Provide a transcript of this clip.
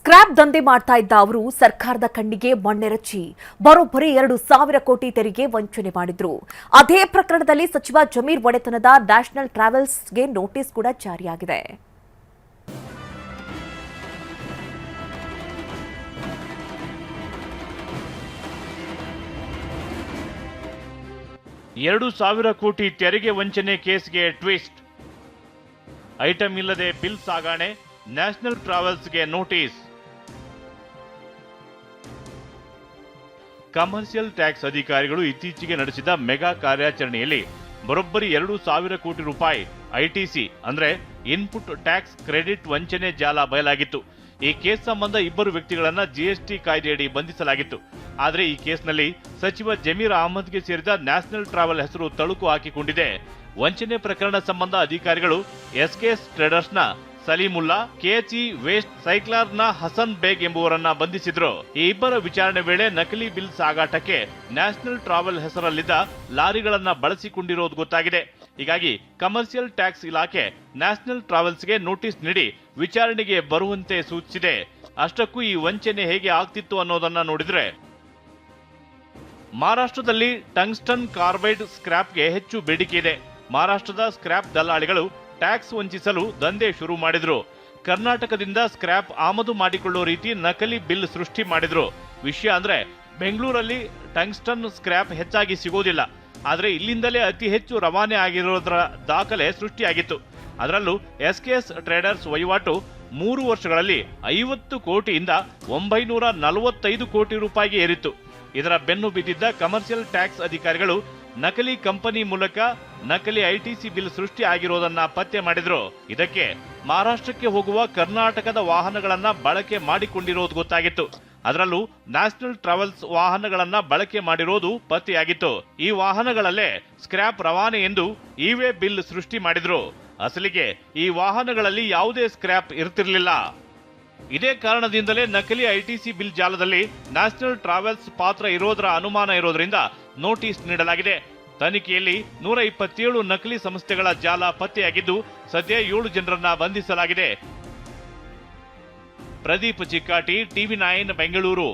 Scrap ದಂಧೆ ಮಾಡ್ತಾ ಇದ್ದ ಅವರು ಸರ್ಕಾರದ ಕಣ್ಣಿಗೆ ಮಣ್ಣೆರಚಿ ಬರೋಬ್ಬರಿ 2,000 ಕೋಟಿ ತೆರಿಗೆ ವಂಚನೆ ಮಾಡಿದ್ರು. ಅದೇ ಪ್ರಕರಣದಲ್ಲಿ ಸಚಿವ ಜಮೀರ್ ಒಡೆತನದ ನ್ಯಾಷನಲ್ ಟ್ರಾವೆಲ್ಸ್ಗೆ ನೋಟಿಸ್ ಕೂಡ ಜಾರಿಯಾಗಿದೆ. ₹2,000 ಕೋಟಿ ತೆರಿಗೆ ವಂಚನೆ ಕೇಸ್ಗೆ ಟ್ವಿಸ್ಟ್. ಐಟಂ ಇಲ್ಲದೆ ಬಿಲ್ ಸಾಗಣೆ, ನ್ಯಾಷನಲ್ ಟ್ರಾವೆಲ್ಸ್ಗೆ ನೋಟಿಸ್. ಕಮರ್ಷಿಯಲ್ ಟ್ಯಾಕ್ಸ್ ಅಧಿಕಾರಿಗಳು ಇತ್ತೀಚೆಗೆ ನಡೆಸಿದ ಮೆಗಾ ಕಾರ್ಯಾಚರಣೆಯಲ್ಲಿ ಬರೋಬ್ಬರಿ 2,000 ಕೋಟಿ ರೂಪಾಯಿ ಐಟಿಸಿ ಅಂದ್ರೆ ಇನ್ಪುಟ್ ಟ್ಯಾಕ್ಸ್ ಕ್ರೆಡಿಟ್ ವಂಚನೆ ಜಾಲ ಬಯಲಾಗಿತ್ತು. ಈ ಕೇಸ್ ಸಂಬಂಧ ಇಬ್ಬರು ವ್ಯಕ್ತಿಗಳನ್ನ ಜಿಎಸ್ಟಿ ಕಾಯ್ದೆಯಡಿ ಬಂಧಿಸಲಾಗಿತ್ತು. ಆದರೆ ಈ ಕೇಸ್ನಲ್ಲಿ ಸಚಿವ ಜಮೀರ್ ಅಹಮದ್ಗೆ ಸೇರಿದ ನ್ಯಾಷನಲ್ ಟ್ರಾವೆಲ್ ಹೆಸರು ತಳುಕು ಹಾಕಿಕೊಂಡಿದೆ. ವಂಚನೆ ಪ್ರಕರಣ ಸಂಬಂಧ ಅಧಿಕಾರಿಗಳು ಎಸ್ಕೆಎಸ್ ಟ್ರೇಡರ್ಸ್ನ ಸಲೀಮುಲ್ಲಾ, ಕೆಎಚ್ಇ ವೇಸ್ಟ್ ಸೈಕ್ಲಾರ್ನ ಹಸನ್ ಬೇಗ್ ಎಂಬುವರನ್ನ ಬಂಧಿಸಿದ್ರು. ಈ ಇಬ್ಬರ ವಿಚಾರಣೆ ವೇಳೆ ನಕಲಿ ಬಿಲ್ ಸಾಗಾಟಕ್ಕೆ ನ್ಯಾಷನಲ್ ಟ್ರಾವೆಲ್ ಹೆಸರಲ್ಲಿದ್ದ ಲಾರಿಗಳನ್ನ ಬಳಸಿಕೊಂಡಿರೋದು ಗೊತ್ತಾಗಿದೆ. ಹೀಗಾಗಿ ಕಮರ್ಷಿಯಲ್ ಟ್ಯಾಕ್ಸ್ ಇಲಾಖೆ ನ್ಯಾಷನಲ್ ಟ್ರಾವೆಲ್ಸ್ಗೆ ನೋಟಿಸ್ ನೀಡಿ ವಿಚಾರಣೆಗೆ ಬರುವಂತೆ ಸೂಚಿಸಿದೆ. ಅಷ್ಟಕ್ಕೂ ಈ ವಂಚನೆ ಹೇಗೆ ಆಗ್ತಿತ್ತು ಅನ್ನೋದನ್ನ ನೋಡಿದ್ರೆ, ಮಹಾರಾಷ್ಟ್ರದಲ್ಲಿ ಟಂಗ್ಸ್ಟನ್ ಕಾರ್ಬೈಡ್ ಸ್ಕ್ರಾಪ್ಗೆ ಹೆಚ್ಚು ಬೇಡಿಕೆ ಇದೆ. ಮಹಾರಾಷ್ಟ್ರದ ಸ್ಕ್ರಾಪ್ ದಲ್ಲಾಳಿಗಳು ಟ್ಯಾಕ್ಸ್ ವಂಚಿಸಲು ದಂಧೆ ಶುರು ಮಾಡಿದ್ರು. ಕರ್ನಾಟಕದಿಂದ ಸ್ಕ್ರಾಪ್ ಆಮದು ಮಾಡಿಕೊಳ್ಳೋ ರೀತಿ ನಕಲಿ ಬಿಲ್ ಸೃಷ್ಟಿ ಮಾಡಿದ್ರು. ವಿಷಯ ಅಂದ್ರೆ, ಬೆಂಗಳೂರಲ್ಲಿ ಟಂಗ್ಸ್ಟನ್ ಸ್ಕ್ರಾಪ್ ಹೆಚ್ಚಾಗಿ ಸಿಗೋದಿಲ್ಲ, ಆದ್ರೆ ಇಲ್ಲಿಂದಲೇ ಅತಿ ಹೆಚ್ಚು ರವಾನೆ ಆಗಿರೋದ್ರ ದಾಖಲೆ ಸೃಷ್ಟಿಯಾಗಿತ್ತು. ಅದರಲ್ಲೂ ಎಸ್ಕೆಎಸ್ ಟ್ರೇಡರ್ಸ್ ವಹಿವಾಟು 3 ವರ್ಷಗಳಲ್ಲಿ 50 ಕೋಟಿಯಿಂದ 945 ಕೋಟಿ ರೂಪಾಯಿಗೆ ಏರಿತ್ತು. ಇದರ ಬೆನ್ನು ಬಿದ್ದಿದ್ದ ಕಮರ್ಷಿಯಲ್ ಟ್ಯಾಕ್ಸ್ ಅಧಿಕಾರಿಗಳು ನಕಲಿ ಕಂಪನಿ ಮೂಲಕ ನಕಲಿ ಐಟಿಸಿ ಬಿಲ್ ಸೃಷ್ಟಿ ಆಗಿರೋದನ್ನ ಪತ್ತೆ ಮಾಡಿದ್ರು. ಇದಕ್ಕೆ ಮಹಾರಾಷ್ಟ್ರಕ್ಕೆ ಹೋಗುವ ಕರ್ನಾಟಕದ ವಾಹನಗಳನ್ನ ಬಳಕೆ ಮಾಡಿಕೊಂಡಿರೋದು ಗೊತ್ತಾಗಿತ್ತು. ಅದರಲ್ಲೂ ನ್ಯಾಷನಲ್ ಟ್ರಾವೆಲ್ಸ್ ವಾಹನಗಳನ್ನ ಬಳಕೆ ಮಾಡಿರೋದು ಪತ್ತೆಯಾಗಿತ್ತು. ಈ ವಾಹನಗಳಲ್ಲೇ ಸ್ಕ್ರಾಪ್ ರವಾನೆ ಎಂದು ಇವೇ ಬಿಲ್ ಸೃಷ್ಟಿ ಮಾಡಿದ್ರು. ಅಸಲಿಗೆ ಈ ವಾಹನಗಳಲ್ಲಿ ಯಾವುದೇ ಸ್ಕ್ರಾಪ್ ಇರ್ತಿರ್ಲಿಲ್ಲ. ಇದೇ ಕಾರಣದಿಂದಲೇ ನಕಲಿ ಐಟಿಸಿ ಬಿಲ್ ಜಾಲದಲ್ಲಿ ನ್ಯಾಷನಲ್ ಟ್ರಾವೆಲ್ಸ್ ಪಾತ್ರ ಇರೋದರ ಅನುಮಾನ ಇರೋದ್ರಿಂದ ನೋಟಿಸ್ ನೀಡಲಾಗಿದೆ. ತನಿಖೆಯಲ್ಲಿ 127 ನಕಲಿ ಸಂಸ್ಥೆಗಳ ಜಾಲ ಪತ್ತೆಯಾಗಿದ್ದು ಸದ್ಯ 7 ಜನರನ್ನ ಬಂಧಿಸಲಾಗಿದೆ. ಪ್ರದೀಪ್ ಚಿಕ್ಕಾಟಿ, ಟಿವಿ9 ಬೆಂಗಳೂರು.